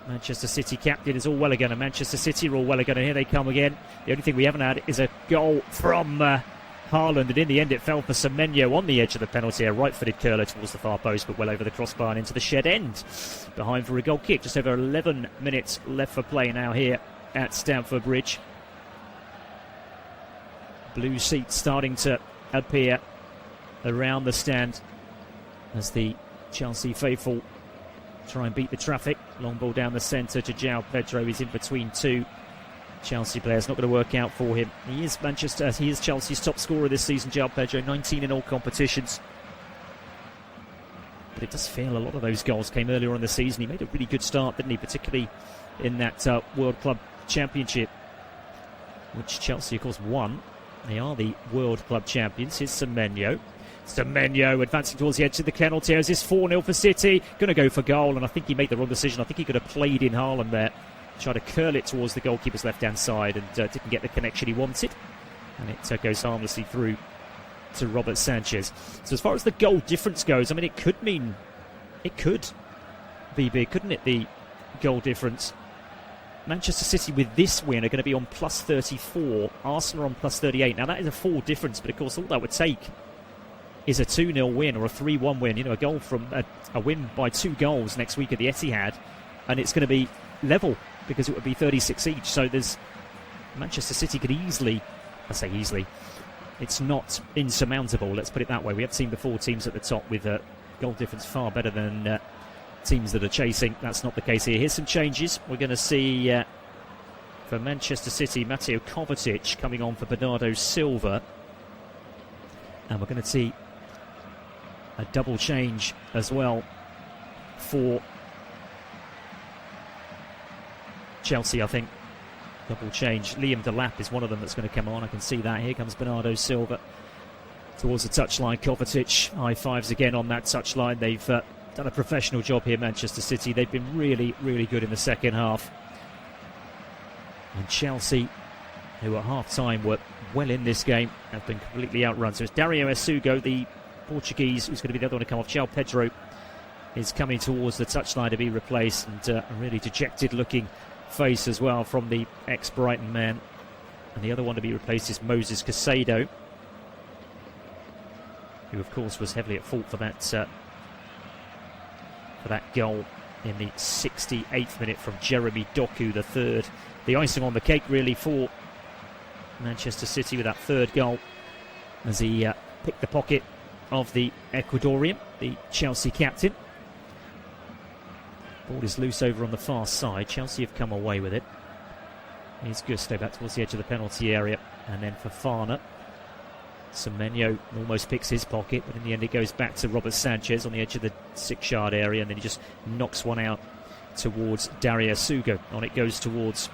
Speaker 1: Manchester City captain is all well again, and Manchester City are all well again, and here they come again. The only thing we haven't had is a goal from Haaland, and in the end it fell for Semenyo on the edge of the penalty, a right-footed curler towards the far post, but well over the crossbar and into the shed end. Behind for a goal kick. Just over 11 minutes left for play now here at Stamford Bridge. Blue seats starting to appear around the stand as the Chelsea faithful try and beat the traffic. Long ball down the centre to João Pedro. He's in between two Chelsea players. Not going to work out for him. He is Chelsea's top scorer this season, João Pedro. 19 in all competitions. But it does feel a lot of those goals came earlier on in the season. He made a really good start, didn't he? Particularly in that World Club Championship, which Chelsea, of course, won. They are the World Club champions. Here's Semenyo. Semenyo advancing towards the edge of the penalty. Is this 4-0 for City? Going to go for goal, and I think he made the wrong decision. I think he could have played in Haaland there. Tried to curl it towards the goalkeeper's left-hand side and didn't get the connection he wanted. And it goes harmlessly through to Robert Sanchez. So as far as the goal difference goes, I mean, it could be big, couldn't it, the goal difference? Manchester City with this win are going to be on plus 34, Arsenal on plus 38. Now that is a 4 difference, but of course all that would take is a 2-0 win or a 3-1 win, a goal from a win by 2 goals next week at the Etihad, and it's going to be level because it would be 36 each. So there's Manchester City could easily, I say easily, it's not insurmountable, let's put it that way. We have seen the 4 teams at the top with a goal difference far better than teams that are chasing. That's not the case here. Here's some changes. We're going to see for Manchester City, Mateo Kovacic coming on for Bernardo Silva, and we're going to see a double change as well for Chelsea, I think. Double change. Liam Delap is one of them that's going to come on. I can see that. Here comes Bernardo Silva towards the touchline. Kovacic, high fives again on that touchline. They've done a professional job here, Manchester City. They've been really, really good in the second half. And Chelsea, who at half-time were well in this game, have been completely outrun. So it's Dario Esugo, the Portuguese, who's going to be the other one to come off. João Pedro is coming towards the touchline to be replaced, and a really dejected-looking face as well from the ex-Brighton man. And the other one to be replaced is Moses Caicedo, who, of course, was heavily at fault for that goal in the 68th minute from Jeremy Doku, the third. The icing on the cake, really, for Manchester City with that third goal, as he picked the pocket of the Ecuadorian, the Chelsea captain. Ball is loose over on the far side. Chelsea have come away with it. Here's Gusto back towards the edge of the penalty area, and then Fofana. Semenyo almost picks his pocket, but in the end it goes back to Robert Sanchez on the edge of the 6-yard area, and then he just knocks one out towards Dario Esugo. On it goes towards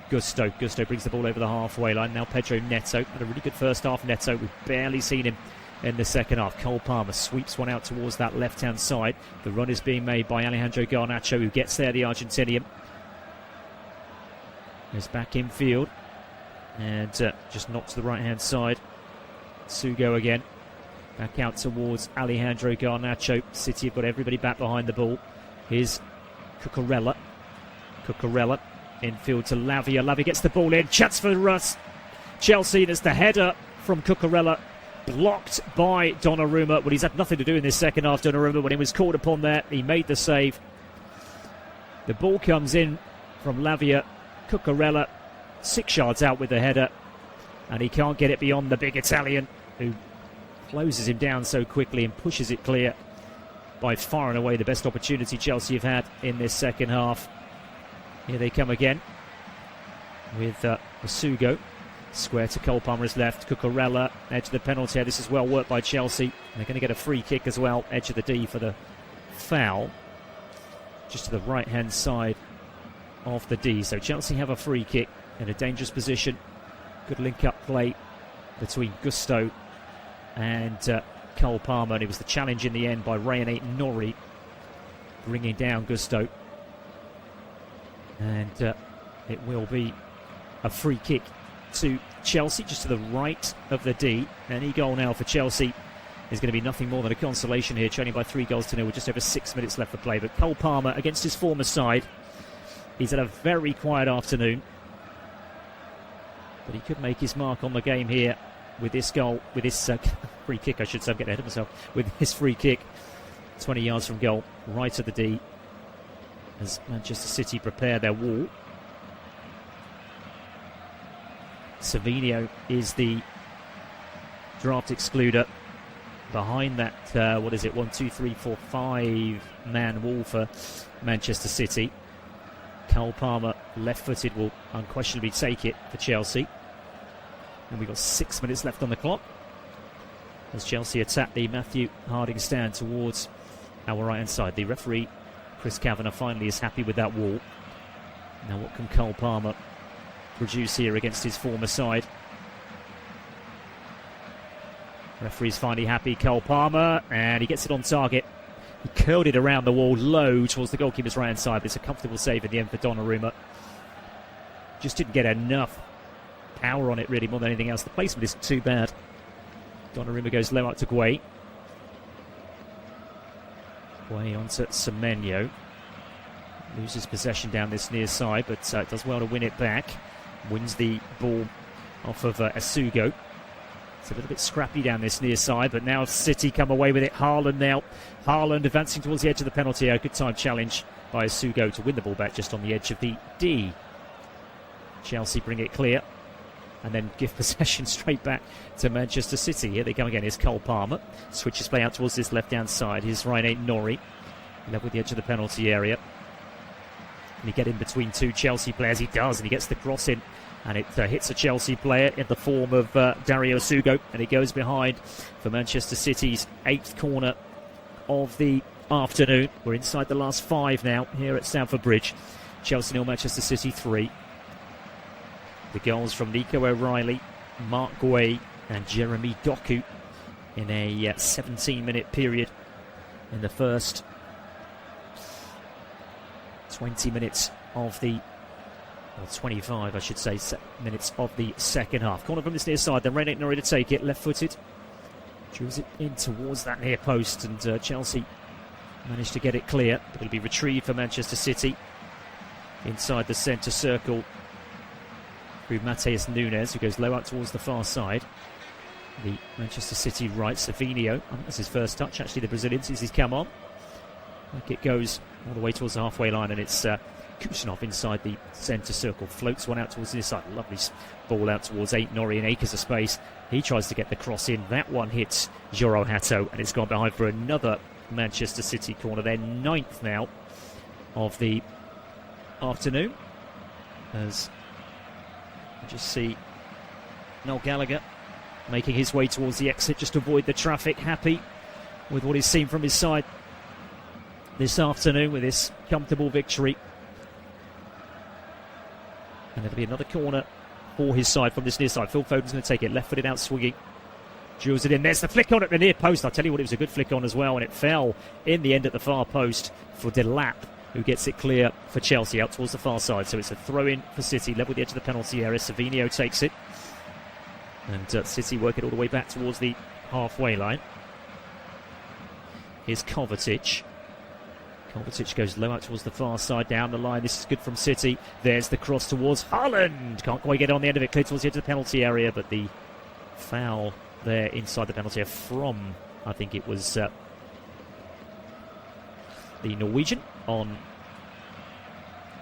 Speaker 1: Gusto. Gusto brings the ball over the halfway line. Now Pedro Neto had a really good first half. Neto, we've barely seen him in the second half. Cole Palmer sweeps one out towards that left-hand side. The run is being made by Alejandro Garnacho, who gets there, the Argentinian. Goes back in field and just knocks the right-hand side. Sugo again, back out towards Alejandro Garnacho. City have got everybody back behind the ball. Here's Cucurella. Cucurella infield to Lavia. Lavia gets the ball in. Chance for Chelsea. There's the header from Cucurella, blocked by Donnarumma. Well, he's had nothing to do in this second half, Donnarumma. When he was called upon there, he made the save. The ball comes in from Lavia. Cucurella 6 yards out with the header, and he can't get it beyond the big Italian, who closes him down so quickly and pushes it clear. By far and away the best opportunity Chelsea have had in this second half. Here they come again with Esugo. Square to Cole Palmer is left. Cucurella, edge of the penalty. This is well worked by Chelsea. And they're going to get a free kick as well. Edge of the D for the foul. Just to the right-hand side of the D. So Chelsea have a free kick in a dangerous position. Good link-up play between Gusto and Cole Palmer. And it was the challenge in the end by Rayane Nori, bringing down Gusto. And it will be a free kick to Chelsea, just to the right of the D. Any goal now for Chelsea is going to be nothing more than a consolation here, trailing by 3-0 with just over 6 minutes left to play. But Cole Palmer against his former side, he's had a very quiet afternoon, but he could make his mark on the game here with this goal, with this free kick, I should say. I'm getting ahead of myself. With his free kick, 20 yards from goal, right at the D, as Manchester City prepare their wall. Savinio is the draft excluder behind that, 1, 2, 3, 4, 5 man wall for Manchester City. Cole Palmer, left-footed, will unquestionably take it for Chelsea. And we've got 6 minutes left on the clock as Chelsea attack the Matthew Harding stand towards our right-hand side. The referee, Chris Kavanagh, finally is happy with that wall. Now what can Cole Palmer produce here against his former side? Referee's finally happy. Cole Palmer, and he gets it on target. He curled it around the wall low towards the goalkeeper's right-hand side, but it's a comfortable save in the end for Donnarumma. Just didn't get enough power on it, really, more than anything else. The placement isn't too bad. Donnarumma goes low out to Guay. Guay onto Semenyo. Loses possession down this near side, but does well to win it back. Wins the ball off of Asugo. It's a little bit scrappy down this near side, but now City come away with it. Haaland now. Haaland advancing towards the edge of the penalty area. Good time challenge by Asugo to win the ball back just on the edge of the D. Chelsea bring it clear and then give possession straight back to Manchester City. Here they come again. Here's Cole Palmer. Switches play out towards this left-hand side. Here's Ryan Norrie. Level with the edge of the penalty area. Can he get in between two Chelsea players? He does, and he gets the cross in. And it hits a Chelsea player in the form of Dario Asugo. And it goes behind for Manchester City's 8th corner of the afternoon. We're inside the last 5 now here at Stamford Bridge. Chelsea 0, Manchester City 3. The goals from Nico O'Reilly, Mark Guay and Jeremy Doku in a 17-minute period in the first 20 minutes of the... 25, I should say, minutes of the second half. Corner from this near side, then Ryan Norrie to take it, left-footed. Drills it in towards that near post, and Chelsea managed to get it clear, but it'll be retrieved for Manchester City. Inside the centre circle through Matheus Nunes, who goes low out towards the far side. The Manchester City right, Savinho. I think that's his first touch, actually, the Brazilian, since he's come on. Like it goes all the way towards the halfway line, and it's... Kusanov inside the centre circle, floats one out towards the side. Lovely ball out towards Norrie, and acres of space. He tries to get the cross in. That one hits Joro Hato, and it's gone behind for another Manchester City corner. Their 9th now of the afternoon. As you just see Noel Gallagher making his way towards the exit just to avoid the traffic. Happy with what he's seen from his side this afternoon with this comfortable victory. And there'll be another corner for his side from this near side. Phil Foden's going to take it, left-footed out swinging. Drills it in. There's the flick on at the near post. I'll tell you what, it was a good flick on as well, and it fell in the end at the far post for Delap, who gets it clear for Chelsea out towards the far side. So it's a throw-in for City, level with the edge of the penalty area. Savinho takes it. And City work it all the way back towards the halfway line. Here's Kovacic. Kovacic goes low out towards the far side, down the line. This is good from City. There's the cross towards Haaland. Can't quite get on the end of it, clear towards the edge of the penalty area, but the foul there inside the penalty area from, I think it was the Norwegian on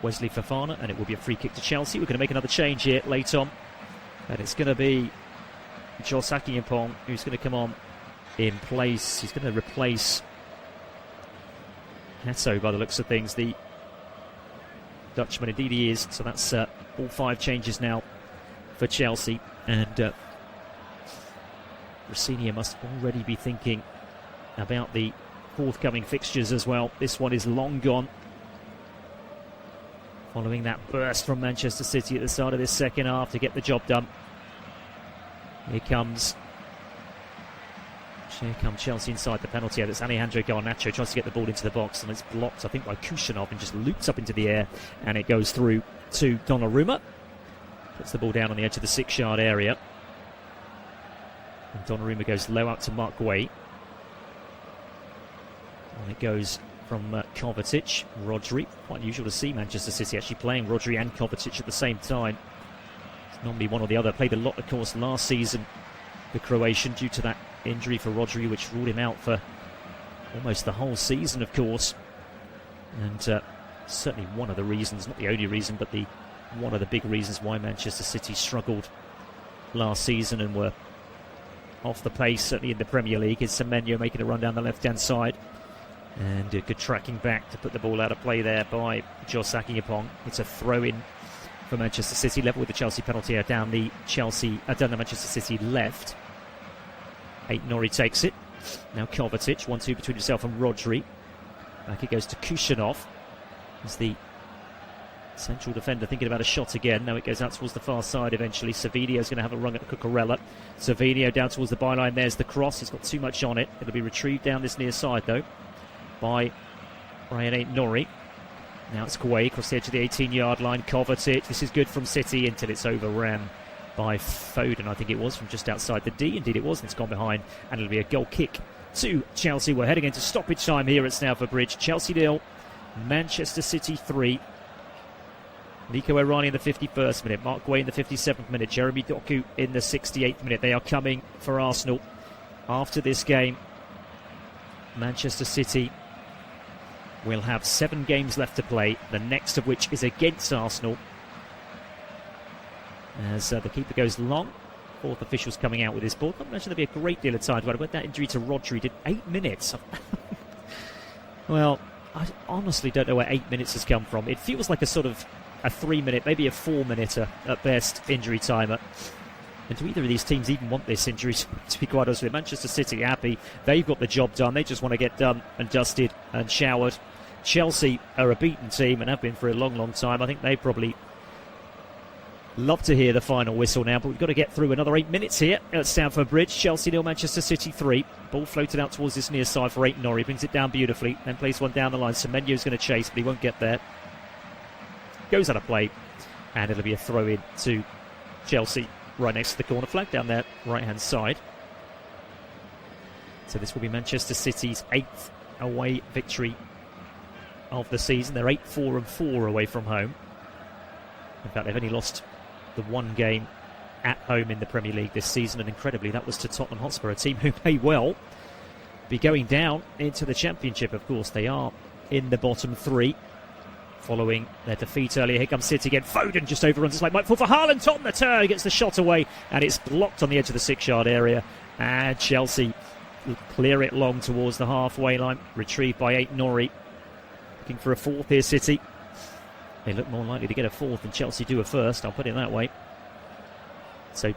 Speaker 1: Wesley Fofana, and it will be a free kick to Chelsea. We're going to make another change here late on, and it's going to be Jos Akiyempong who's going to come on in place. He's going to replace Hato by the looks of things, the Dutchman. Indeed he is. So that's all 5 changes now for Chelsea, and Rossini must already be thinking about the forthcoming fixtures as well. This one is long gone following that burst from Manchester City at the start of this second half to get the job done. Here comes Chelsea inside the penalty area. It's Alejandro Garnacho, tries to get the ball into the box, and it's blocked, I think, by Kusanov, and just loops up into the air, and it goes through to Donnarumma. Puts the ball down on the edge of the 6-yard area. And Donnarumma goes low out to Mark Guay. And it goes from Kovacic, Rodri. Quite unusual to see Manchester City actually playing Rodri and Kovacic at the same time. It's normally one or the other. Played a lot, of course, last season, the Croatian, due to that injury for Rodri, which ruled him out for almost the whole season, of course. And certainly one of the reasons, not the only reason, but one of the big reasons why Manchester City struggled last season and were off the pace, certainly in the Premier League, is Semenyo making a run down the left-hand side. And a good tracking back to put the ball out of play there by Jos Akiyempong. It's a throw-in for Manchester City, level with the Chelsea penalty area down the Manchester City left. Norrie takes it. Now Kovacic, 1-2 between himself and Rodri. Back it goes to Kusanov. As the central defender thinking about a shot again. Now it goes out towards the far side eventually. Savinho's going to have a run at Cucurella. Savinho down towards the byline. There's the cross. It's got too much on it. It'll be retrieved down this near side though by Ryan Norrie. Now it's Guay across the edge of the 18-yard line. Kovacic. This is good from City until it's overran by Foden, I think it was, from just outside the D. Indeed it was, and it's gone behind, and it'll be a goal kick to Chelsea. We're heading into stoppage time here at Stamford Bridge. Chelsea 0, Manchester City 3. Nico Irani in the 51st minute, Mark Guay in the 57th minute, Jeremy Doku in the 68th minute. They are coming for Arsenal after this game. Manchester City will have 7 games left to play, the next of which is against Arsenal. As the keeper goes long, fourth official's coming out with his ball. I imagine there'll be a great deal of time to add. But that injury to Rodri did 8 minutes. Well, I honestly don't know where 8 minutes has come from. It feels like a sort of a 3-minute, maybe a 4-minute at best injury timer. And do either of these teams even want this injury, to be quite honest with you? Manchester City happy. They've got the job done. They just want to get done and dusted and showered. Chelsea are a beaten team and have been for a long, long time. I think they probably love to hear the final whistle now, but we've got to get through another 8 minutes here at Stamford Bridge. Chelsea 0, Manchester City 3. Ball floated out towards this near side for Aït-Nouri. Brings it down beautifully, then plays one down the line. Semenyo's going to chase, but he won't get there. Goes out of play, and it'll be a throw-in to Chelsea right next to the corner flag down their right-hand side. So this will be Manchester City's 8th away victory of the season. They're 8-4-4 away from home. In fact, they've only lost the one game at home in the Premier League this season, and incredibly that was to Tottenham Hotspur, a team who may well be going down into the Championship. Of course, they are in the bottom 3 following their defeat earlier. Here comes City again. Foden just overruns. It's like Mike for Haaland. Tottenham the turn. He gets the shot away, and it's blocked on the edge of the 6-yard area, and Chelsea clear it long towards the halfway line. Retrieved by Aït-Nouri. Looking for a fourth here, City. They look more likely to get a fourth than Chelsea do a first, I'll put it that way. So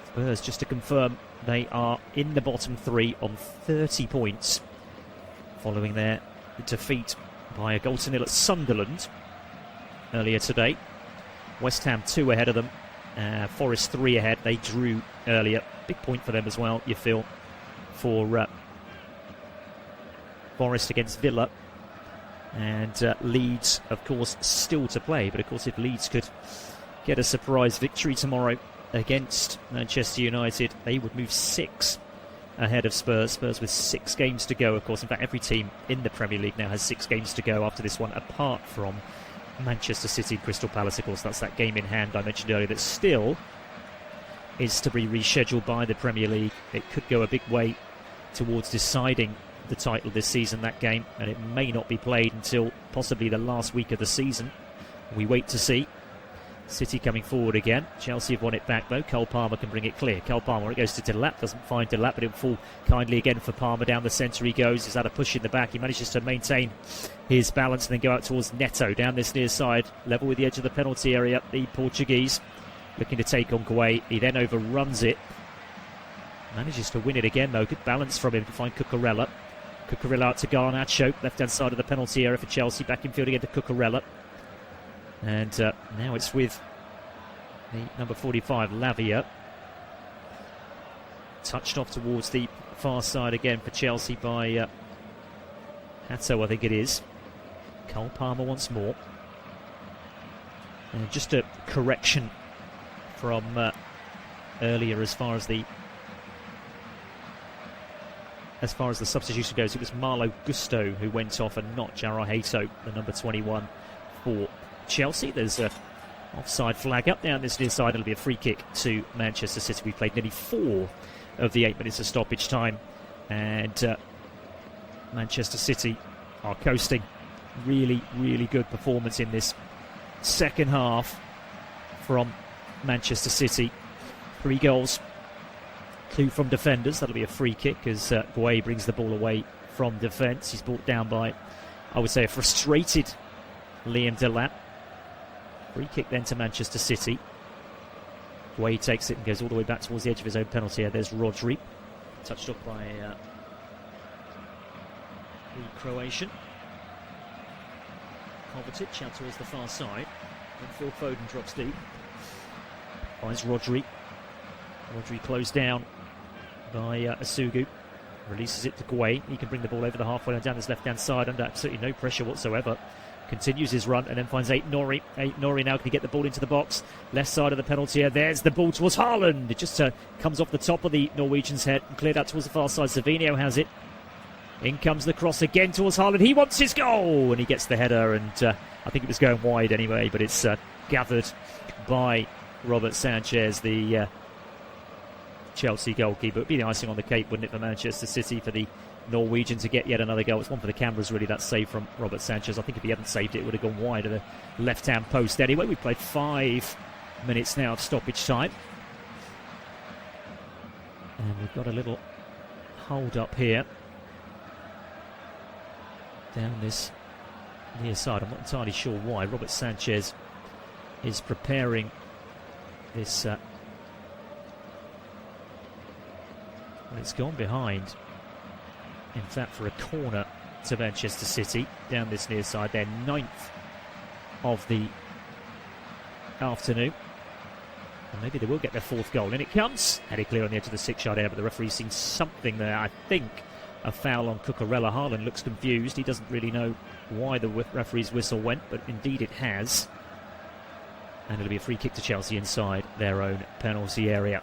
Speaker 1: Spurs, just to confirm, they are in the bottom 3 on 30 points following their defeat by a 0-0 at Sunderland earlier today. West Ham 2 ahead of them, Forest 3 ahead. They drew earlier. Big point for them as well, you feel, for Forest against Villa. And Leeds, of course, still to play. But, of course, if Leeds could get a surprise victory tomorrow against Manchester United, they would move 6 ahead of Spurs. Spurs with 6 games to go, of course. In fact, every team in the Premier League now has 6 games to go after this one, apart from Manchester City and Crystal Palace. Of course, that's that game in hand I mentioned earlier that still is to be rescheduled by the Premier League. It could go a big way towards deciding the title this season, that game, and it may not be played until possibly the last week of the season. We wait to see. City coming forward again. Chelsea have won it back though. Cole Palmer can bring it clear. Cole Palmer, it goes to Delap, doesn't find Delap, but it'll fall kindly again for Palmer. Down the centre he goes. He's had a push in the back. He manages to maintain his balance and then go out towards Neto down this near side, level with the edge of the penalty area. The Portuguese looking to take on Guay. He then overruns it. Manages to win it again though. Good balance from him to find Cucurella. Cucurella out to Garnacho, left-hand side of the penalty area for Chelsea. Back in field again to Cucurella. And now it's with the number 45, Lavia. Touched off towards the far side again for Chelsea by Hato, I think it is. Cole Palmer once more. And just a correction from earlier as far as the substitution goes. It was Marlo Gusto who went off and not Jarrah Hato, the number 21 for Chelsea. There's a offside flag up down this near side. It'll be a free kick to Manchester City. We played nearly 4 of the 8 minutes of stoppage time, and Manchester City are coasting. Really, really good performance in this second half from Manchester City. 3 goals. 2 from defenders. That'll be a free kick as Guay brings the ball away from defence. He's brought down by, I would say, a frustrated Liam Delap. Free kick then to Manchester City. Guay takes it and goes all the way back towards the edge of his own penalty area. There's Rodri. Touched off by the Croatian. Kovacic out towards the far side. And Phil Foden drops deep. Finds Rodri. Rodri closed down by Asugu. Releases it to Guay. He can bring the ball over the halfway line down his left-hand side under absolutely no pressure whatsoever continues his run and then finds Aït-Nouri. Aït-Nouri now can get the ball into the box. Left side of the penalty area. There's the ball towards Haaland. It just comes off the top of the Norwegian's head and cleared out towards the far side. Savinho has it. In comes the cross again towards Haaland. He wants his goal, and he gets the header, and I think it was going wide anyway, but it's gathered by Robert Sanchez, the Chelsea goalkeeper. It would be the icing on the cake, wouldn't it, for Manchester City, for the Norwegian to get yet another goal. It's one for the cameras, really, that save from Robert Sanchez. I think if he hadn't saved it, it would have gone wide of the left-hand post. Anyway, we've played 5 minutes now of stoppage time. And we've got a little hold up here down this near side. I'm not entirely sure why. Robert Sanchez is preparing this. Well, it's gone behind. In fact, for a corner to Manchester City down this near side, their 9th of the afternoon. And maybe they will get their 4th goal. In it comes. Headed clear on the edge of the 6-yard area, but the referee's seen something there. I think a foul on Cucurella. Haaland looks confused. He doesn't really know why the referee's whistle went, but indeed it has. And it'll be a free kick to Chelsea inside their own penalty area.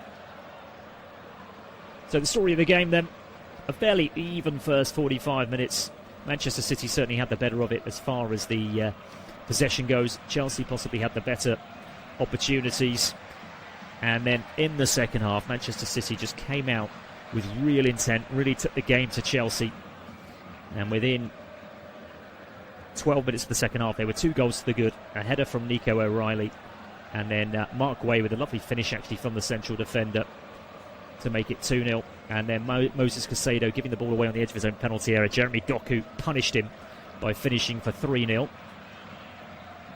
Speaker 1: So the story of the game then, a fairly even first 45 minutes. Manchester City certainly had the better of it as far as the possession goes. Chelsea possibly had the better opportunities. And then in the second half, Manchester City just came out with real intent, really took the game to Chelsea. And within 12 minutes of the second half, there were 2 goals to the good. A header from Nico O'Reilly, and then Mark Way with a lovely finish actually from the central defender to make it 2-0. And then Moses Caicedo giving the ball away on the edge of his own penalty area. Jeremy Doku punished him by finishing for 3-0.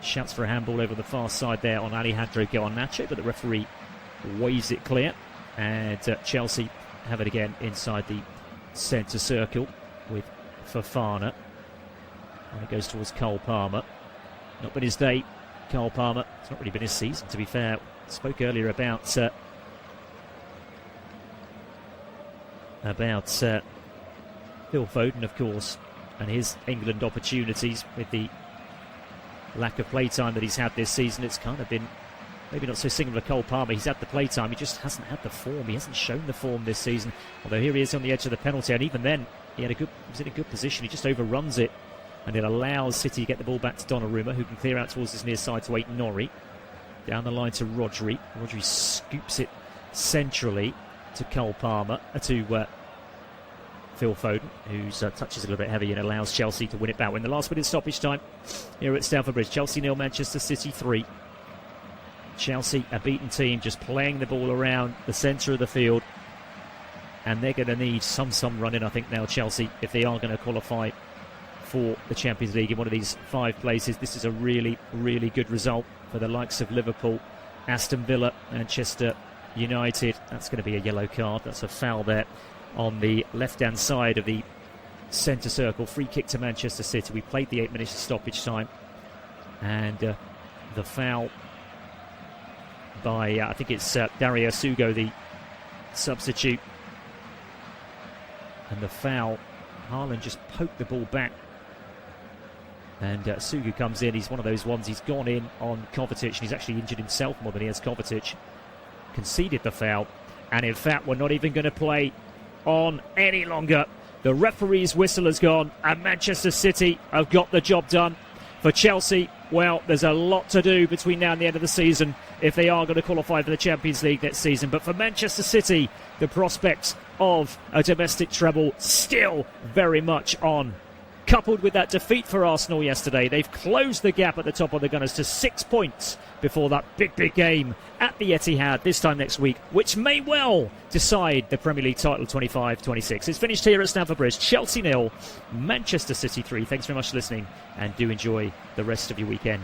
Speaker 1: Shouts for a handball over the far side there on Alejandro Garnacho, but the referee waves it clear. And Chelsea have it again inside the centre circle with Fofana. And it goes towards Cole Palmer. Not been his day, Cole Palmer. It's not really been his season, to be fair. Spoke earlier about Phil Foden, of course, and his England opportunities with the lack of playtime that he's had this season. It's kind of been maybe not so similar to Cole Palmer. He's had the playtime, he just hasn't had the form. He hasn't shown the form this season. Although here he is on the edge of the penalty, and even then he was in a good position. He just overruns it, and it allows City to get the ball back to Donnarumma, who can clear out towards his near side to Aït-Nouri. Down the line to Rodri. Rodri scoops it centrally to Cole Palmer, to Phil Foden, whose touch is a little bit heavy and allows Chelsea to win it back. In the last minute stoppage time here at Stamford Bridge, Chelsea 0, Manchester City 3. Chelsea, a beaten team, just playing the ball around the centre of the field, and they're going to need some running, I think, now, Chelsea, if they are going to qualify for the Champions League in one of these 5 places. This is a really, really good result for the likes of Liverpool, Aston Villa, Manchester United. That's going to be a yellow card. That's a foul there on the left-hand side of the centre circle. Free kick to Manchester City. We played the 8 minutes of stoppage time, and the foul by I think it's Dario Sugo, the substitute, and the foul, Haaland just poked the ball back, and Sugo comes in. He's one of those ones, he's gone in on Kovacic, and he's actually injured himself more than he has Kovacic. Conceded the foul, and in fact we're not even going to play on any longer. The referee's whistle has gone, and Manchester City have got the job done. For Chelsea, well, there's a lot to do between now and the end of the season if they are going to qualify for the Champions League next season. But for Manchester City, the prospects of a domestic treble still very much on. Coupled with that defeat for Arsenal yesterday, they've closed the gap at the top of the Gunners to 6 points before that big game at the Etihad this time next week, which may well decide the Premier League title 25-26. It's finished here at Stamford Bridge. Chelsea 0, Manchester City 3. Thanks very much for listening, and do enjoy the rest of your weekend.